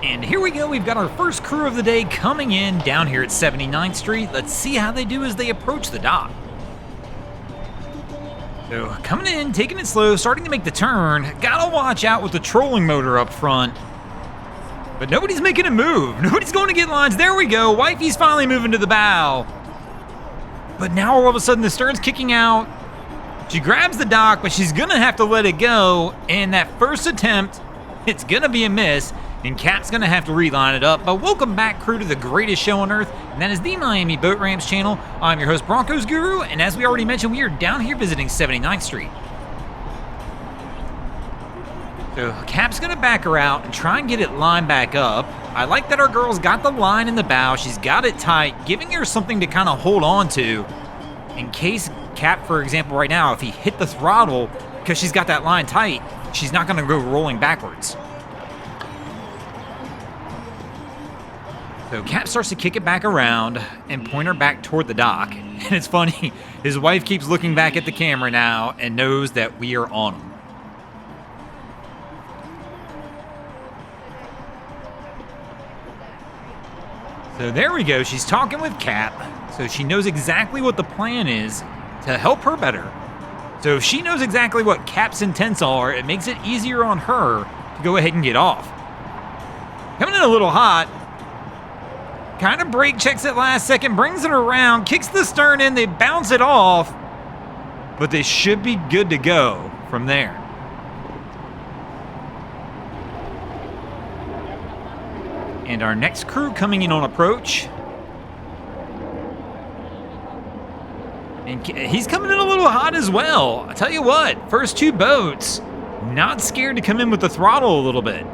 And here we go, we've got our first crew of the day coming in down here at 79th Street. Let's see how they do as they approach the dock. So coming in, taking it slow, starting to make the turn. Gotta watch out with the trolling motor up front. But nobody's making a move. Nobody's going to get lines. There we go. Wifey's finally moving to the bow. But now all of a sudden the stern's kicking out. She grabs the dock, but she's gonna have to let it go. And that first attempt, it's gonna be a miss. And Cap's gonna have to reline it up. But welcome back, crew, to the greatest show on earth, and that is the Miami Boat Ramps channel. I'm your host, Broncos Guru, and as we already mentioned, we are down here visiting 79th Street. So Cap's gonna back her out and try and get it lined back up. I like that our girl's got the line in the bow. She's got it tight, giving her something to kind of hold on to in case Cap, for example, right now, if he hit the throttle because she's got that line tight, she's not gonna go rolling backwards. So Cap starts to kick it back around and point her back toward the dock. And it's funny, his wife keeps looking back at the camera now and knows that we are on him. So there we go, she's talking with Cap, so she knows exactly what the plan is to help her better. So if she knows exactly what Cap's intents are, it makes it easier on her to go ahead and get off. Coming in a little hot, kind of brake checks it last second, brings it around, kicks the stern in, they bounce it off, but they should be good to go from there. And our next crew coming in on approach. And he's coming in a little hot as well. I tell you what, first two boats, not scared to come in with the throttle a little bit.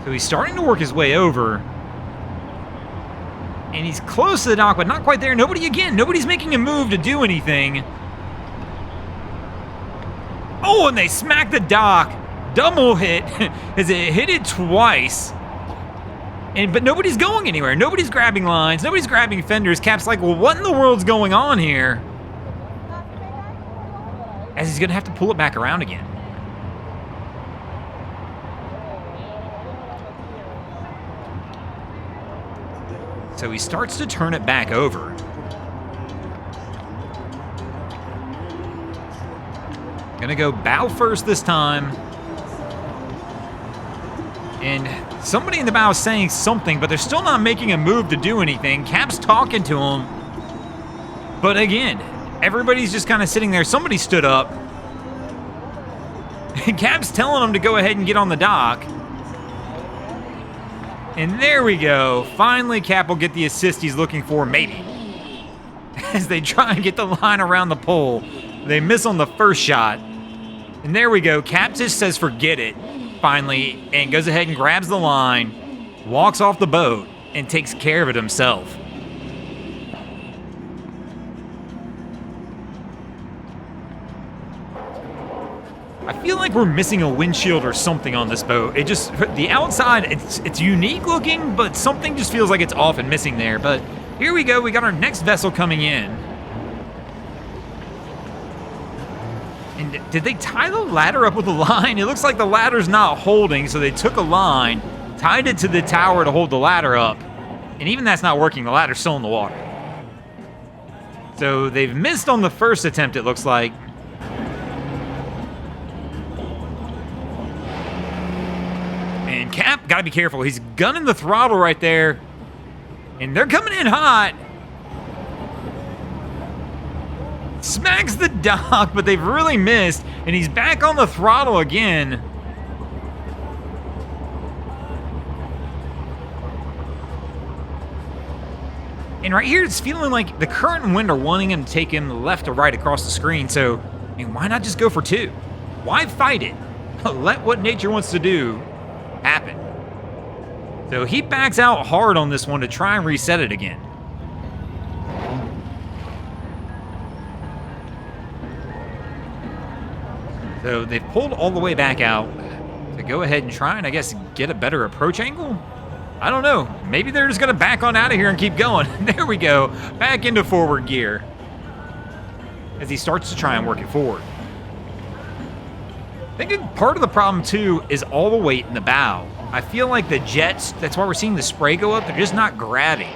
So he's starting to work his way over. And he's close to the dock, but not quite there. Nobody's making a move to do anything. Oh, and they smack the dock. Double hit as it hit it twice. But nobody's going anywhere. Nobody's grabbing lines. Nobody's grabbing fenders. Cap's like, well, what in the world's going on here? As he's going to have to pull it back around again. So he starts to turn it back over. Gonna go bow first this time. And somebody in the bow is saying something, but they're still not making a move to do anything. Cap's talking to him. But again, everybody's just kind of sitting there. Somebody stood up. And Cap's telling them to go ahead and get on the dock. And there we go. Finally, Cap will get the assist he's looking for, maybe. As they try and get the line around the pole. They miss on the first shot. And there we go. Cap just says forget it, finally, and goes ahead and grabs the line, walks off the boat, and takes care of it himself. I feel like we're missing a windshield or something on this boat. It just, the outside, it's unique looking, but something just feels like it's off and missing there. But here we go, we got our next vessel coming in. And did they tie the ladder up with a line? It looks like the ladder's not holding, so they took a line, tied it to the tower to hold the ladder up. And even that's not working, the ladder's still in the water. So they've missed on the first attempt, it looks like. And Cap, gotta be careful. He's gunning the throttle right there. And they're coming in hot. Smacks the dock, but they've really missed. And he's back on the throttle again. And right here, it's feeling like the current and wind are wanting him to take him left or right across the screen. So, I mean, why not just go for two? Why fight it? Let what nature wants to do happen. So he backs out hard on this one to try and reset it again. So they've pulled all the way back out to go ahead and try and, I guess, get a better approach angle? I don't know. Maybe they're just going to back on out of here and keep going. There we go. Back into forward gear. as he starts to try and work it forward. I think part of the problem, too, is all the weight in the bow. I feel like the jets, that's why we're seeing the spray go up, they're just not grabbing.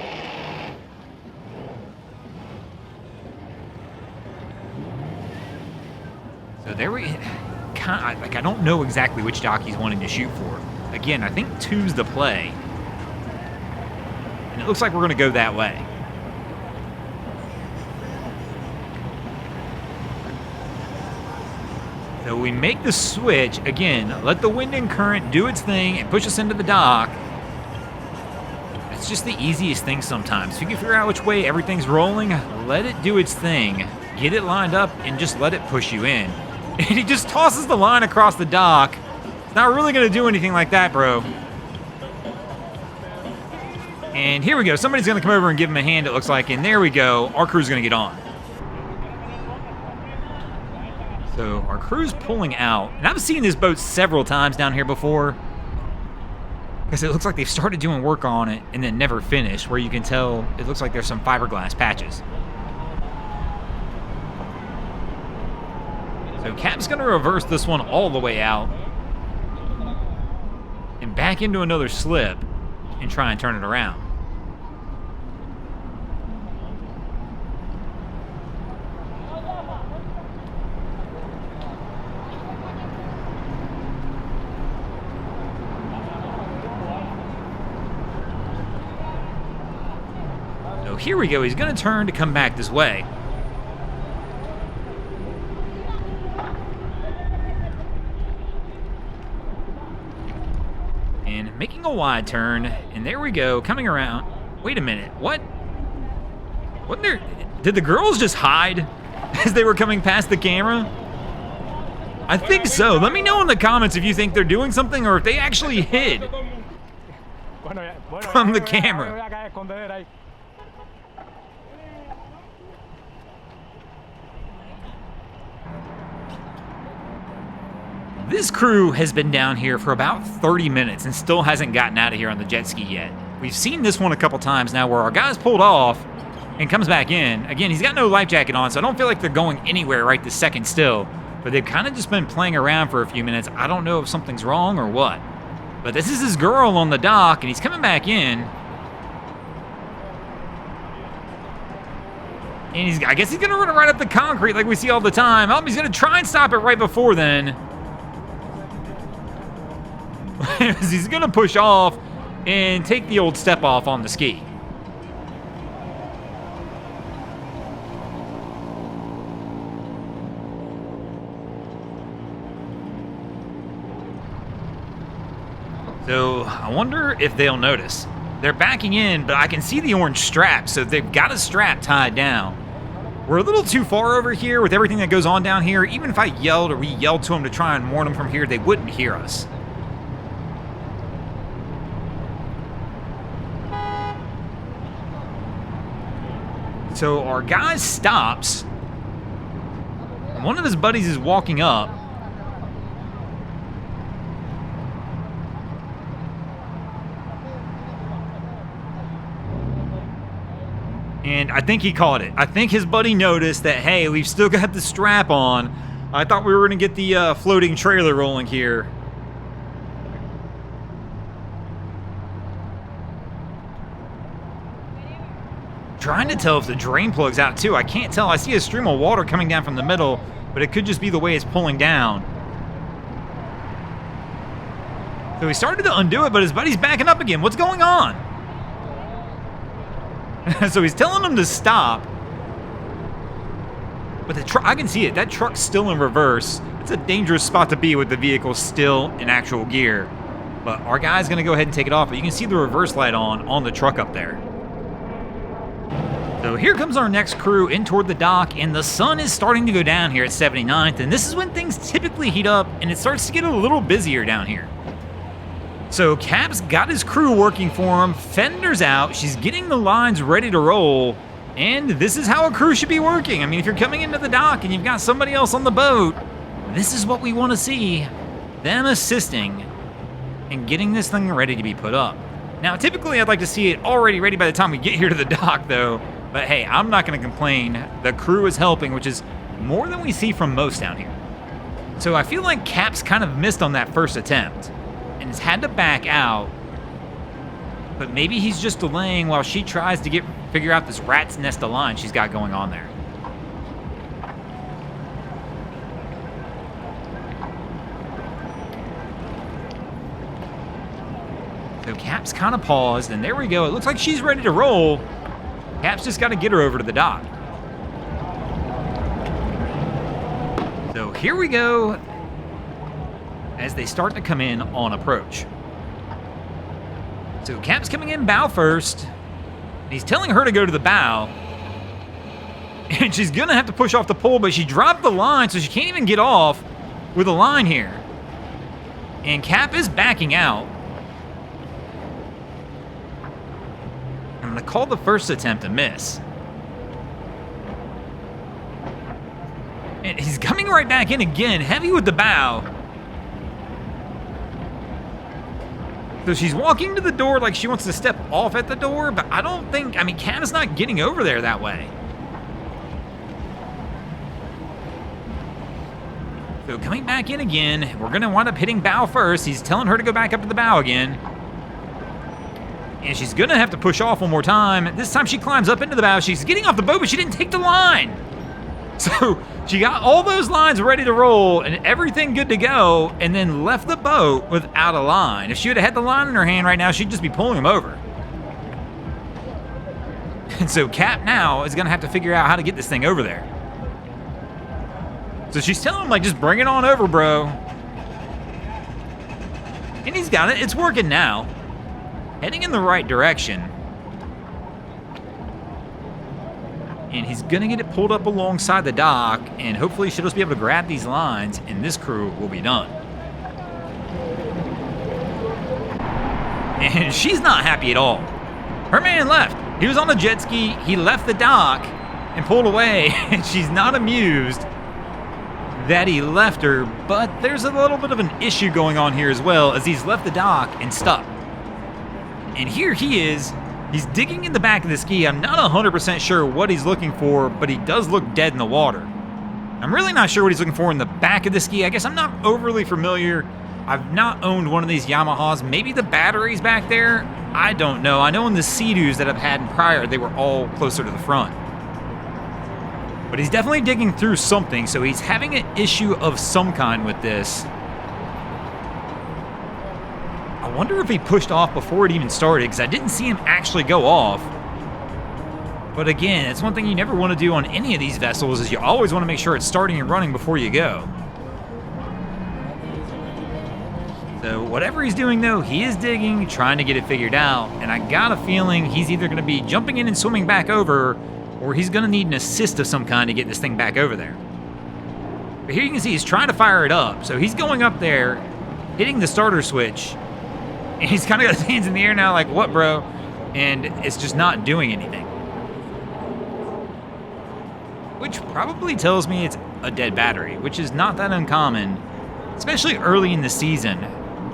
So there we... I don't know exactly which dock he's wanting to shoot for. Again, I think 2's the play. And it looks like we're going to go that way. So we make the switch. Again, let the wind and current do its thing and push us into the dock. It's just the easiest thing sometimes. If you can figure out which way everything's rolling, let it do its thing. Get it lined up and just let it push you in. And he just tosses the line across the dock. It's not really going to do anything like that, bro. And here we go. Somebody's going to come over and give him a hand, it looks like. And there we go. Our crew's going to get on. So our crew's pulling out. And I've seen this boat several times down here before. Because it looks like they've started doing work on it and then never finished. Where you can tell it looks like there's some fiberglass patches. So Cap's going to reverse this one all the way out and back into another slip and try and turn it around. So here we go. He's going to turn to come back this way. And making a wide turn, and there we go, coming around. Wait a minute, what? Wasn't there, did the girls just hide as they were coming past the camera? I think so. Let me know in the comments if you think they're doing something or if they actually hid from the camera. This crew has been down here for about 30 minutes and still hasn't gotten out of here on the jet ski yet. We've seen this one a couple times now where our guy's pulled off and comes back in. Again, he's got no life jacket on, so I don't feel like they're going anywhere right this second still. But they've kind of just been playing around for a few minutes. I don't know if something's wrong or what. But this is his girl on the dock, and he's coming back in. And I guess he's going to run it right up the concrete like we see all the time. Oh, he's going to try and stop it right before then. He's going to push off and take the old step off on the ski. So I wonder if they'll notice. They're backing in, but I can see the orange strap, so they've got a strap tied down. We're a little too far over here with everything that goes on down here. Even if I yelled or we yelled to them to try and warn them from here, they wouldn't hear us. So our guy stops. And one of his buddies is walking up. And I think he caught it. I think his buddy noticed that, hey, we've still got the strap on. I thought we were going to get the floating trailer rolling here. Trying to tell if the drain plug's out too. I can't tell. I see a stream of water coming down from the middle, but it could just be the way it's pulling down. So he started to undo it, but his buddy's backing up again. What's going on? So he's telling him to stop. But the truck, I can see it. That truck's still in reverse. It's a dangerous spot to be with the vehicle still in actual gear. But our guy's going to go ahead and take it off. But you can see the reverse light on the truck up there. So here comes our next crew in toward the dock, and the sun is starting to go down here at 79th, and this is when things typically heat up, and it starts to get a little busier down here. So Cap's got his crew working for him, Fender's out, she's getting the lines ready to roll, and this is how a crew should be working. I mean, if you're coming into the dock and you've got somebody else on the boat, this is what we want to see, them assisting and getting this thing ready to be put up. Now, typically I'd like to see it already ready by the time we get here to the dock, though. But hey, I'm not going to complain. The crew is helping, which is more than we see from most down here. So I feel like Cap's kind of missed on that first attempt and has had to back out. But maybe he's just delaying while she tries to figure out this rat's nest of line she's got going on there. So Cap's kind of paused, and there we go. It looks like she's ready to roll. Cap's just got to get her over to the dock. So here we go as they start to come in on approach. So Cap's coming in bow first, and he's telling her to go to the bow. And she's going to have to push off the pole, but she dropped the line, so she can't even get off with a line here. And Cap is backing out. I'm going to call the first attempt a miss. And he's coming right back in again, heavy with the bow. So she's walking to the door like she wants to step off at the door, but I don't think, Cat is not getting over there that way. So coming back in again, we're going to wind up hitting bow first. He's telling her to go back up to the bow again. And she's going to have to push off one more time. This time she climbs up into the bow. She's getting off the boat, but she didn't take the line. So she got all those lines ready to roll and everything good to go, and then left the boat without a line. If she would have had the line in her hand right now, she'd just be pulling him over. And so Cap now is going to have to figure out how to get this thing over there. So she's telling him, just bring it on over, bro. And he's got it. It's working now. Heading in the right direction. And he's going to get it pulled up alongside the dock, and hopefully she'll just be able to grab these lines, and this crew will be done. And she's not happy at all. Her man left. He was on a jet ski. He left the dock and pulled away, and she's not amused that he left her, but there's a little bit of an issue going on here as well, as he's left the dock and stuck. And here he is. He's digging in the back of the ski. I'm not 100% sure what he's looking for, but he does look dead in the water. I'm really not sure what he's looking for in the back of the ski. I guess I'm not overly familiar. I've not owned one of these Yamahas. Maybe the battery's back there? I don't know. I know in the Sea-Doos that I've had prior, they were all closer to the front. But he's definitely digging through something, so he's having an issue of some kind with this. I wonder if he pushed off before it even started, because I didn't see him actually go off. But again, it's one thing you never want to do on any of these vessels, is you always want to make sure it's starting and running before you go. So whatever he's doing though, he is digging, trying to get it figured out, and I got a feeling he's either going to be jumping in and swimming back over, or he's going to need an assist of some kind to get this thing back over there. But here you can see he's trying to fire it up, so he's going up there, hitting the starter switch. And he's kind of got his hands in the air now like, what, bro? And it's just not doing anything. Which probably tells me it's a dead battery, which is not that uncommon, especially early in the season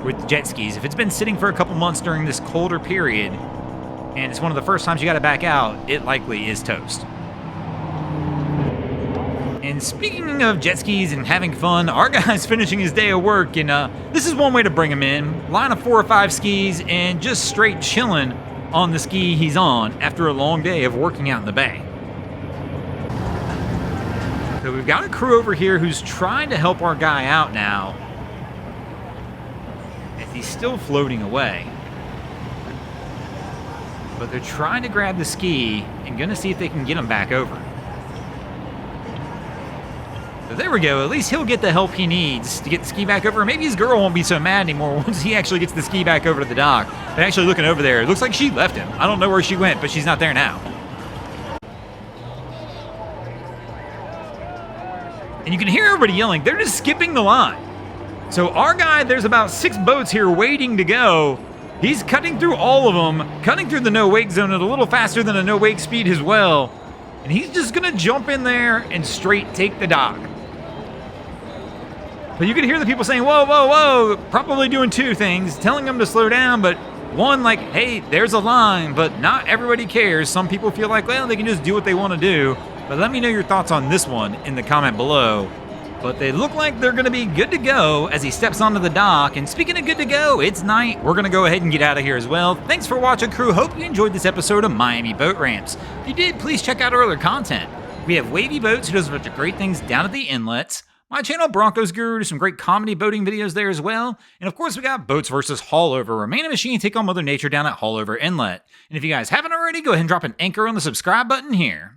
with jet skis. If it's been sitting for a couple months during this colder period, and it's one of the first times you got to back out, it likely is toast. And speaking of jet skis and having fun, our guy's finishing his day of work, and this is one way to bring him in. Line of 4 or 5 skis and just straight chilling on the ski he's on after a long day of working out in the bay. So we've got a crew over here who's trying to help our guy out now, as he's still floating away. But they're trying to grab the ski and gonna see if they can get him back over. So there we go. At least he'll get the help he needs to get the ski back over. Maybe his girl won't be so mad anymore once he actually gets the ski back over to the dock. But actually looking over there, it looks like she left him. I don't know where she went, but she's not there now. And you can hear everybody yelling. They're just skipping the line. So our guy, there's about 6 boats here waiting to go. He's cutting through all of them, cutting through the no-wake zone at a little faster than a no-wake speed as well. And he's just going to jump in there and straight take the dock. But you can hear the people saying, whoa, whoa, whoa, probably doing 2 things, telling them to slow down, but one, hey, there's a line, but not everybody cares. Some people feel like, well, they can just do what they want to do. But let me know your thoughts on this one in the comment below. But they look like they're going to be good to go as he steps onto the dock. And speaking of good to go, it's night. We're going to go ahead and get out of here as well. Thanks for watching, crew. Hope you enjoyed this episode of Miami Boat Ramps. If you did, please check out our other content. We have Wavy Boats, who does a bunch of great things down at the inlets. My channel, Broncos Guru, does some great comedy boating videos there as well. And of course, we got Boats vs. Haulover, where man and machine take on Mother Nature down at Haulover Inlet. And if you guys haven't already, go ahead and drop an anchor on the subscribe button here.